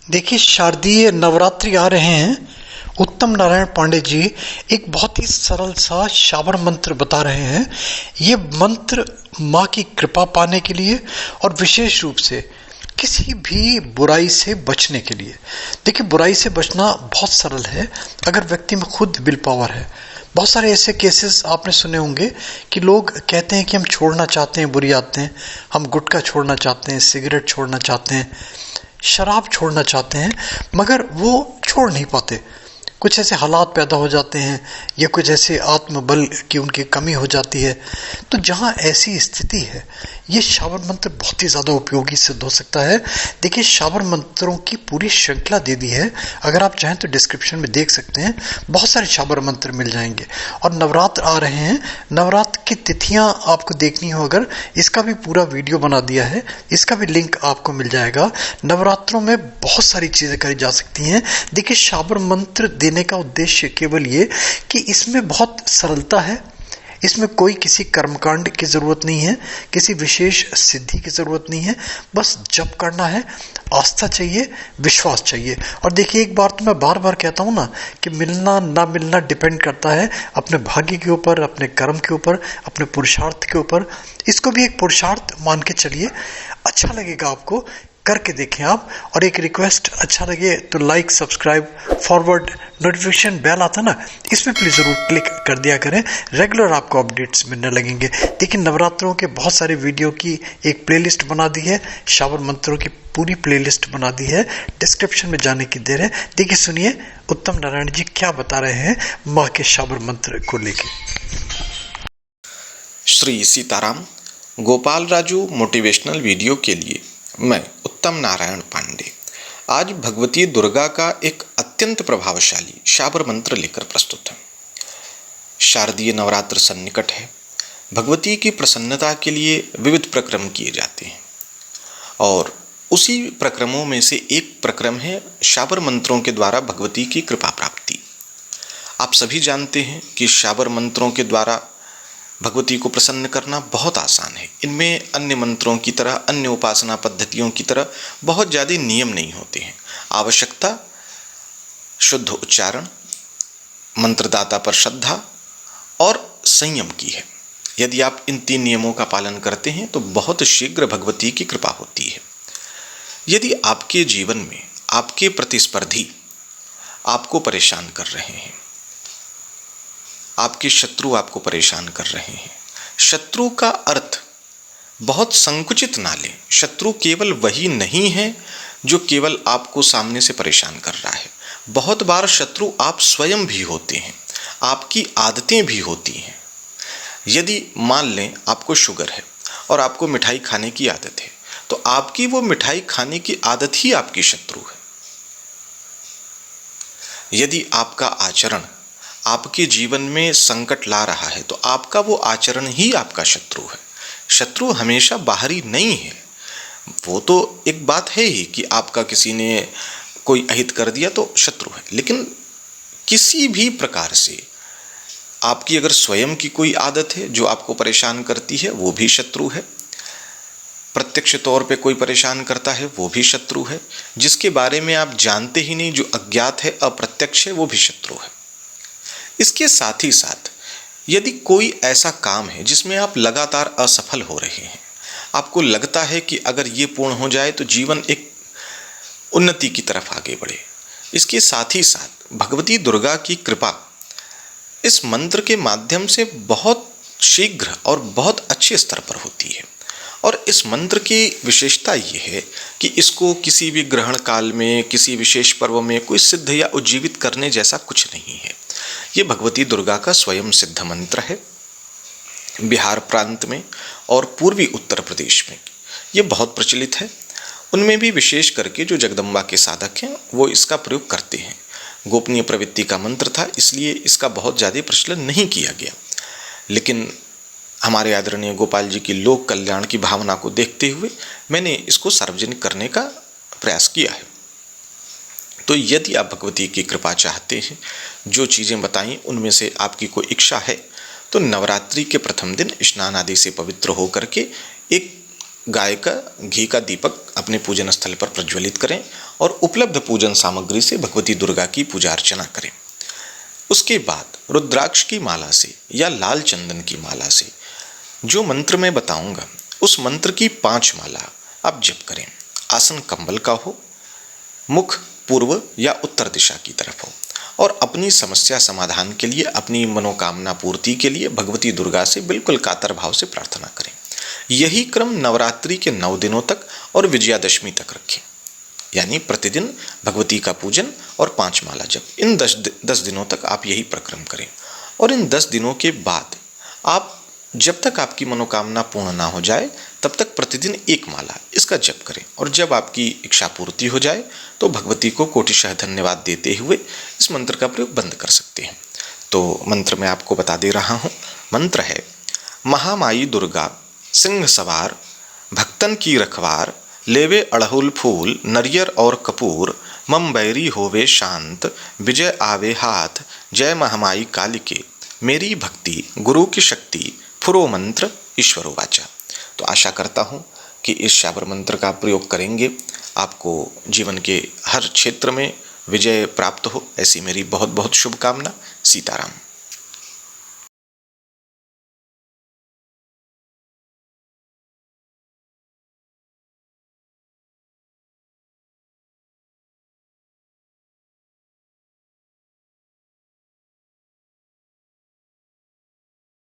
देखिए, शारदीय नवरात्रि आ रहे हैं। उत्तम नारायण पांडे जी एक बहुत ही सरल सा शाबर मंत्र बता रहे हैं। ये मंत्र माँ की कृपा पाने के लिए और विशेष रूप से किसी भी बुराई से बचने के लिए। देखिए, बुराई से बचना बहुत सरल है अगर व्यक्ति में खुद विल पावर है। बहुत सारे ऐसे केसेस आपने सुने होंगे कि लोग कहते हैं कि हम छोड़ना चाहते हैं बुरी आदतें, हम गुटखा छोड़ना चाहते हैं, सिगरेट छोड़ना चाहते हैं, शराब छोड़ना चाहते हैं, मगर वो छोड़ नहीं पाते। कुछ ऐसे हालात पैदा हो जाते हैं या कुछ ऐसे आत्मबल की उनकी कमी हो जाती है। तो जहाँ ऐसी स्थिति है, ये शाबर मंत्र बहुत ही ज़्यादा उपयोगी सिद्ध हो सकता है। देखिए, शाबर मंत्रों की पूरी श्रृंखला दे दी है। अगर आप चाहें तो डिस्क्रिप्शन में देख सकते हैं, बहुत सारे शाबर मंत्र मिल जाएंगे। और नवरात्र आ रहे हैं, नवरात्र की तिथियां आपको देखनी हो अगर, इसका भी पूरा वीडियो बना दिया है, इसका भी लिंक आपको मिल जाएगा। नवरात्रों में बहुत सारी चीज़ें करी जा सकती हैं। देखिए, शाबर मंत्र देने का उद्देश्य केवल ये कि इसमें बहुत सरलता है, इसमें कोई किसी कर्मकांड की जरूरत नहीं है, किसी विशेष सिद्धि की जरूरत नहीं है। बस जप करना है, आस्था चाहिए, विश्वास चाहिए। और देखिए, एक बार तो मैं बार बार कहता हूं ना कि मिलना ना मिलना डिपेंड करता है अपने भाग्य के ऊपर, अपने कर्म के ऊपर, अपने पुरुषार्थ के ऊपर। इसको भी एक पुरुषार्थ मान के चलिए, अच्छा लगेगा आपको, करके देखें आप। और एक रिक्वेस्ट, अच्छा लगे तो like, subscribe, forward, notification bell आता ना, इसमें प्लीज जरूर क्लिक कर दिया करें। रेगुलर आपको अपडेट्स मिलने लगेंगे। देखिए, नवरात्रों के बहुत सारे वीडियो की एक प्लेलिस्ट बना दी है, शाबर मंत्रों की पूरी प्लेलिस्ट बना दी है, डिस्क्रिप्शन में जाने की देर है। देखिए, सुनिए उत्तम नारायण जी क्या बता रहे हैं माँ के शाबर मंत्र को लेके। श्री सीताराम। गोपाल राजू मोटिवेशनल वीडियो के लिए मैं उत्तम नारायण पांडे आज भगवती दुर्गा का एक अत्यंत प्रभावशाली शाबर मंत्र लेकर प्रस्तुत है। शारदीय नवरात्र सन्निकट है। भगवती की प्रसन्नता के लिए विविध प्रक्रम किए जाते हैं और उसी प्रक्रमों में से एक प्रक्रम है शाबर मंत्रों के द्वारा भगवती की कृपा प्राप्ति। आप सभी जानते हैं कि शाबर मंत्रों के द्वारा भगवती को प्रसन्न करना बहुत आसान है। इनमें अन्य मंत्रों की तरह, अन्य उपासना पद्धतियों की तरह बहुत ज़्यादा नियम नहीं होते हैं। आवश्यकता शुद्ध उच्चारण, मंत्रदाता पर श्रद्धा और संयम की है। यदि आप इन 3 नियमों का पालन करते हैं तो बहुत शीघ्र भगवती की कृपा होती है। यदि आपके जीवन में आपके प्रतिस्पर्धी आपको परेशान कर रहे हैं, आपके शत्रु आपको परेशान कर रहे हैं, शत्रु का अर्थ बहुत संकुचित ना लें। शत्रु केवल वही नहीं है जो केवल आपको सामने से परेशान कर रहा है। बहुत बार शत्रु आप स्वयं भी होते हैं, आपकी आदतें भी होती हैं। यदि मान लें आपको शुगर है और आपको मिठाई खाने की आदत है, तो आपकी वो मिठाई खाने की आदत ही आपकी शत्रु है। यदि आपका आचरण आपके जीवन में संकट ला रहा है, तो आपका वो आचरण ही आपका शत्रु है। शत्रु हमेशा बाहरी नहीं है। वो तो एक बात है ही कि आपका किसी ने कोई अहित कर दिया तो शत्रु है, लेकिन किसी भी प्रकार से आपकी अगर स्वयं की कोई आदत है जो आपको परेशान करती है, वो भी शत्रु है। प्रत्यक्ष तौर पे कोई परेशान करता है, वो भी शत्रु है। जिसके बारे में आप जानते ही नहीं, जो अज्ञात है, अप्रत्यक्ष है, वो भी शत्रु है। इसके साथ ही साथ यदि कोई ऐसा काम है जिसमें आप लगातार असफल हो रहे हैं, आपको लगता है कि अगर ये पूर्ण हो जाए तो जीवन एक उन्नति की तरफ आगे बढ़े, इसके साथ ही साथ भगवती दुर्गा की कृपा इस मंत्र के माध्यम से बहुत शीघ्र और बहुत अच्छे स्तर पर होती है। और इस मंत्र की विशेषता ये है कि इसको किसी भी ग्रहण काल में, किसी विशेष पर्व में कोई सिद्ध या उज्जीवित करने जैसा कुछ नहीं है। ये भगवती दुर्गा का स्वयं सिद्ध मंत्र है। बिहार प्रांत में और पूर्वी उत्तर प्रदेश में ये बहुत प्रचलित है। उनमें भी विशेष करके जो जगदम्बा के साधक हैं वो इसका प्रयोग करते हैं। गोपनीय प्रवृत्ति का मंत्र था, इसलिए इसका बहुत ज़्यादा प्रचलन नहीं किया गया, लेकिन हमारे आदरणीय गोपाल जी की लोक कल्याण की भावना को देखते हुए मैंने इसको सार्वजनिक करने का प्रयास किया है। तो यदि आप भगवती की कृपा चाहते हैं, जो चीज़ें बताई उनमें से आपकी कोई इच्छा है, तो नवरात्रि के प्रथम दिन स्नान आदि से पवित्र होकर के एक गाय का घी का दीपक अपने पूजन स्थल पर प्रज्वलित करें और उपलब्ध पूजन सामग्री से भगवती दुर्गा की पूजा अर्चना करें। उसके बाद रुद्राक्ष की माला से या लाल चंदन की माला से जो मंत्र मैं बताऊंगा उस मंत्र की 5 माला आप जप करें। आसन कंबल का हो, मुख पूर्व या उत्तर दिशा की तरफ हो और अपनी समस्या समाधान के लिए, अपनी मनोकामना पूर्ति के लिए भगवती दुर्गा से बिल्कुल कातर भाव से प्रार्थना करें। यही क्रम नवरात्रि के 9 दिनों तक और विजयादशमी तक रखें, यानी प्रतिदिन भगवती का पूजन और 5 माला जप। इन 10 दिनों तक आप यही प्रक्रम करें और इन 10 दिनों के बाद आप जब तक आपकी मनोकामना पूर्ण ना हो जाए तब तक प्रतिदिन 1 माला इसका जप करें और जब आपकी इच्छा पूर्ति हो जाए तो भगवती को कोटिशः धन्यवाद देते हुए इस मंत्र का प्रयोग बंद कर सकते हैं। तो मंत्र मैं आपको बता दे रहा हूँ। मंत्र है, महामाई दुर्गा सिंह सवार, भक्तन की रखवार, लेवे अड़हुल फूल नरियर और कपूर, मम बैरी होवे शांत, विजय आवे हाथ, जय महामाई कालिके, मेरी भक्ति गुरु की शक्ति, फुरो मंत्र ईश्वरो वाचा। तो आशा करता हूँ कि इस शाबर मंत्र का प्रयोग करेंगे आपको जीवन के हर क्षेत्र में विजय प्राप्त हो, ऐसी मेरी बहुत बहुत शुभकामना। सीताराम।